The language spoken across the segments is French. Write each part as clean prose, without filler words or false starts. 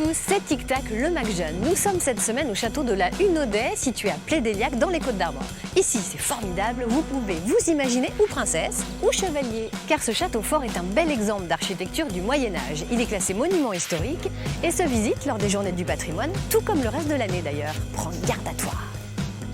tous, c'est Tic Tac, le Mac Jeune. Nous sommes cette semaine au château de la Hunaudet, situé à Plédéliac, dans les Côtes-d'Armor. Ici, c'est formidable, vous pouvez vous imaginer ou princesse ou chevalier. Car ce château fort est un bel exemple d'architecture du Moyen-Âge. Il est classé monument historique et se visite lors des journées du patrimoine, tout comme le reste de l'année d'ailleurs. Prends garde à toi.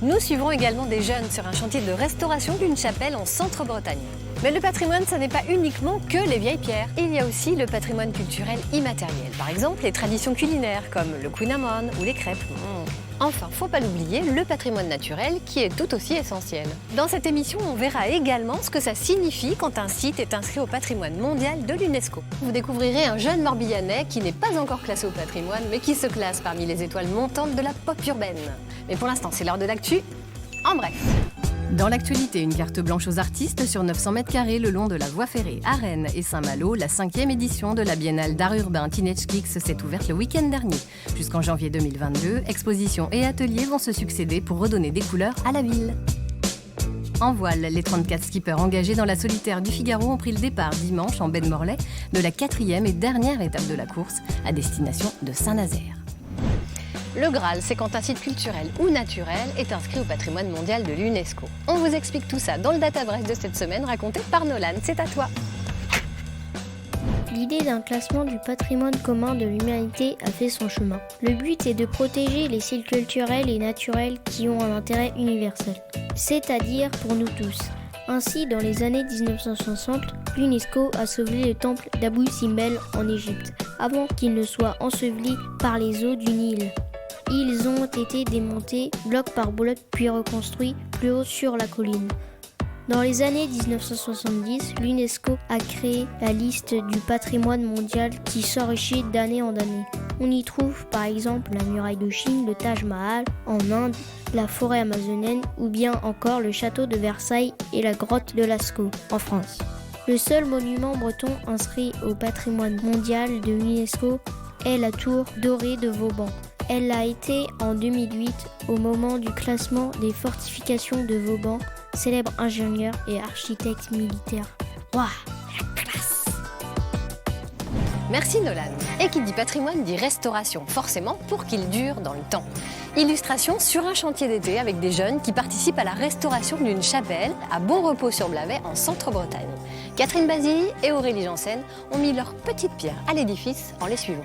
Nous suivrons également des jeunes sur un chantier de restauration d'une chapelle en Centre-Bretagne. Mais le patrimoine, ça n'est pas uniquement que les vieilles pierres. Il y a aussi le patrimoine culturel immatériel. Par exemple, les traditions culinaires comme le cinnamon ou les crêpes. Enfin, faut pas l'oublier, le patrimoine naturel qui est tout aussi essentiel. Dans cette émission, on verra également ce que ça signifie quand un site est inscrit au patrimoine mondial de l'UNESCO. Vous découvrirez un jeune Morbihanais qui n'est pas encore classé au patrimoine, mais qui se classe parmi les étoiles montantes de la pop urbaine. Mais pour l'instant, c'est l'heure de l'actu. En bref. Dans l'actualité, une carte blanche aux artistes sur 900 mètres carrés le long de la voie ferrée à Rennes et Saint-Malo. La 5e édition de la Biennale d'art urbain Teenage Kicks s'est ouverte le week-end dernier. Jusqu'en janvier 2022, expositions et ateliers vont se succéder pour redonner des couleurs à la ville. En voile, les 34 skippers engagés dans la solitaire du Figaro ont pris le départ dimanche en baie de Morlaix de la 4e et dernière étape de la course à destination de Saint-Nazaire. Le Graal, c'est quand un site culturel ou naturel est inscrit au patrimoine mondial de l'UNESCO. On vous explique tout ça dans le Data Bref de cette semaine, raconté par Nolan. C'est à toi. L'idée d'un classement du patrimoine commun de l'humanité a fait son chemin. Le but est de protéger les sites culturels et naturels qui ont un intérêt universel, c'est-à-dire pour nous tous. Ainsi, dans les années 1960, l'UNESCO a sauvé le temple d'Abou Simbel en Égypte, avant qu'il ne soit enseveli par les eaux du Nil. Ils ont été démontés bloc par bloc puis reconstruits plus haut sur la colline. Dans les années 1970, l'UNESCO a créé la liste du patrimoine mondial qui s'enrichit d'année en année. On y trouve par exemple la muraille de Chine, le Taj Mahal en Inde, la forêt amazonienne ou bien encore le château de Versailles et la grotte de Lascaux en France. Le seul monument breton inscrit au patrimoine mondial de l'UNESCO est la tour dorée de Vauban. Elle l'a été en 2008 au moment du classement des fortifications de Vauban, célèbre ingénieur et architecte militaire. Waouh, la classe! Merci Nolan. Et qui dit patrimoine dit restauration, forcément pour qu'il dure dans le temps. Illustration sur un chantier d'été avec des jeunes qui participent à la restauration d'une chapelle à Bon-Repos-sur-Blavet en Centre-Bretagne. Catherine Basile et Aurélie Janssen ont mis leur petite pierre à l'édifice en les suivant.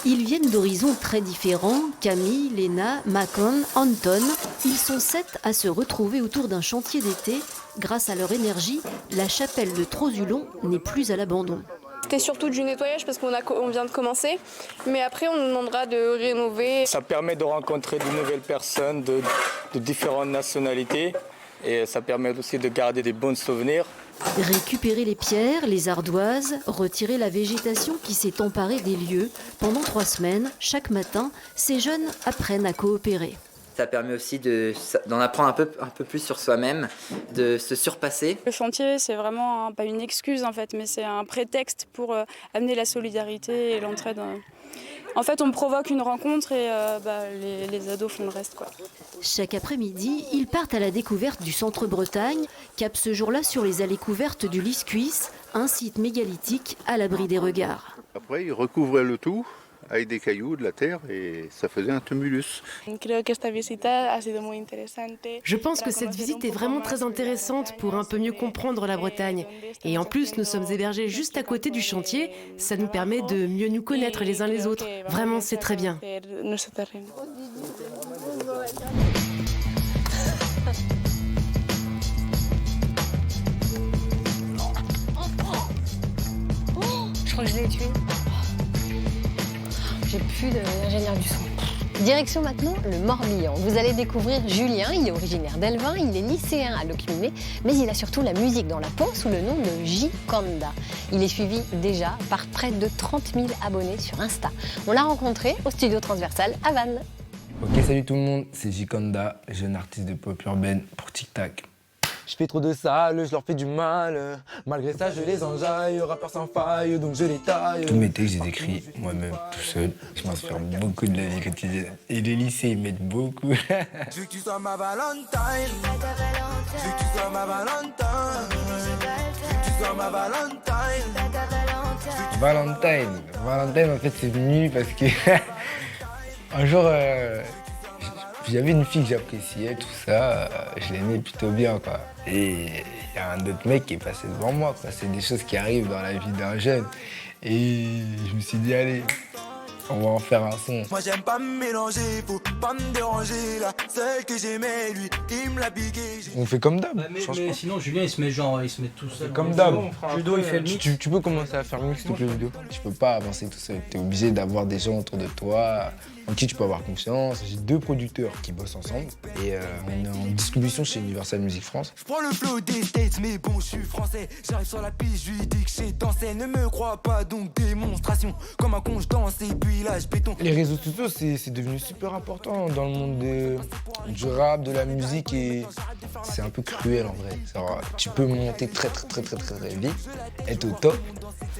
Ils viennent d'horizons très différents, Camille, Léna, Macon, Anton. Ils sont 7 à se retrouver autour d'un chantier d'été. Grâce à leur énergie, la chapelle de Trozulon n'est plus à l'abandon. C'était surtout du nettoyage parce qu'on vient de commencer, mais après on nous demandera de rénover. Ça permet de rencontrer de nouvelles personnes de différentes nationalités et ça permet aussi de garder des bons souvenirs. Récupérer les pierres, les ardoises, retirer la végétation qui s'est emparée des lieux. Pendant 3 semaines, chaque matin, ces jeunes apprennent à coopérer. Ça permet aussi d'en apprendre un peu plus sur soi-même, de se surpasser. Le chantier, c'est vraiment pas une excuse en fait, mais c'est un prétexte pour amener la solidarité et l'entraide. En fait, on provoque une rencontre et les ados font le reste, quoi. Chaque après-midi, ils partent à la découverte du Centre-Bretagne, cap ce jour-là sur les allées couvertes du Liscuisse, un site mégalithique à l'abri des regards. Après, ils recouvraient le tout avec des cailloux, de la terre, et ça faisait un tumulus. Je pense que cette visite est vraiment très intéressante pour un peu mieux comprendre la Bretagne. Et en plus, nous sommes hébergés juste à côté du chantier. Ça nous permet de mieux nous connaître les uns les autres. Vraiment, c'est très bien. Je crois que je l'ai tué. J'ai plus d'ingénieur du son. Direction maintenant le Morbihan. Vous allez découvrir Julien, il est originaire d'Elvin, il est lycéen à Locminé, mais il a surtout la musique dans la peau sous le nom de J-Kanda. Il est suivi déjà par près de 30 000 abonnés sur Insta. On l'a rencontré au studio Transversal à Vannes. Ok, salut tout le monde, c'est J-Kanda, jeune artiste de pop urbaine pour Tic Tac. Je fais trop de sale, je leur fais du mal. Malgré ça, je les enjaille, rappeur sans faille, donc je les taille. Tous mes textes, j'ai écrit moi-même, tout seul. Je m'inspire beaucoup de la vie quotidienne. Et les lycées, ils m'aident beaucoup. Je veux que tu sois ma Valentine. Je veux que tu sois ma Valentine. Je veux que tu sois ma Valentine. Valentine, en fait, c'est venu parce que un jour, j'avais une fille que j'appréciais, tout ça, je l'aimais plutôt bien, quoi. Et il y a un autre mec qui est passé devant moi, quoi. C'est des choses qui arrivent dans la vie d'un jeune. Et je me suis dit, allez, on va en faire un son. Moi j'aime pas me mélanger, faut pas me déranger. La seule que j'aimais, lui, il me l'a piqué. On fait comme d'hab. Mais sinon, Julien, il se met tout seul. Comme d'hab. Judo, il fait le mix. Tu peux commencer à faire le mix, s'il te plaît, Judo. Tu peux pas avancer tout seul. Tu es obligé d'avoir des gens autour de toi en qui tu peux avoir confiance. J'ai 2 producteurs qui bossent ensemble et on est en distribution chez Universal Music France. Je prends le flow des States, mais bon, je suis français. J'arrive sur la piste, je lui dis que j'ai dansé. Ne me crois pas, donc démonstration. Comme un con, je danse et puis là, je béton. Les réseaux sociaux, c'est devenu super important dans le monde du rap, de la musique et c'est un peu cruel en vrai. Alors, tu peux monter très vite, être au top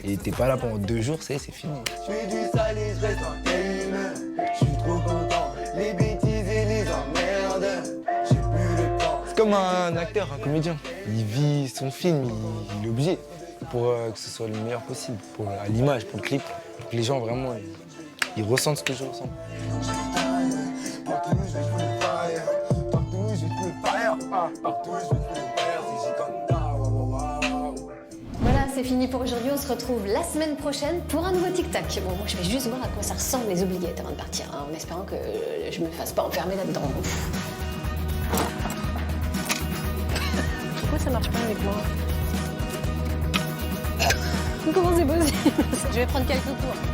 et t'es pas là pendant 2 jours, c'est fini. Je fais du sale et je reste en game. Je suis trop content, les bêtises et les emmerdes. J'ai plus le temps. C'est comme un acteur, un comédien. Il vit son film, il est obligé pour que ce soit le meilleur possible, pour l'image, pour le clip, pour que les gens vraiment ils ressentent ce que je ressens. Partout je vais full fire, partout je vais full fire, partout je vais full fire, c'est Gikanda. Voilà, c'est fini pour aujourd'hui. On se retrouve la semaine prochaine pour un nouveau tic-tac. Bon, moi je vais juste voir à quoi ça ressemble les oubliettes avant de partir, hein, en espérant que je me fasse pas enfermer là-dedans. Pourquoi ça marche pas avec moi? Comment c'est possible? Je vais prendre quelques tours.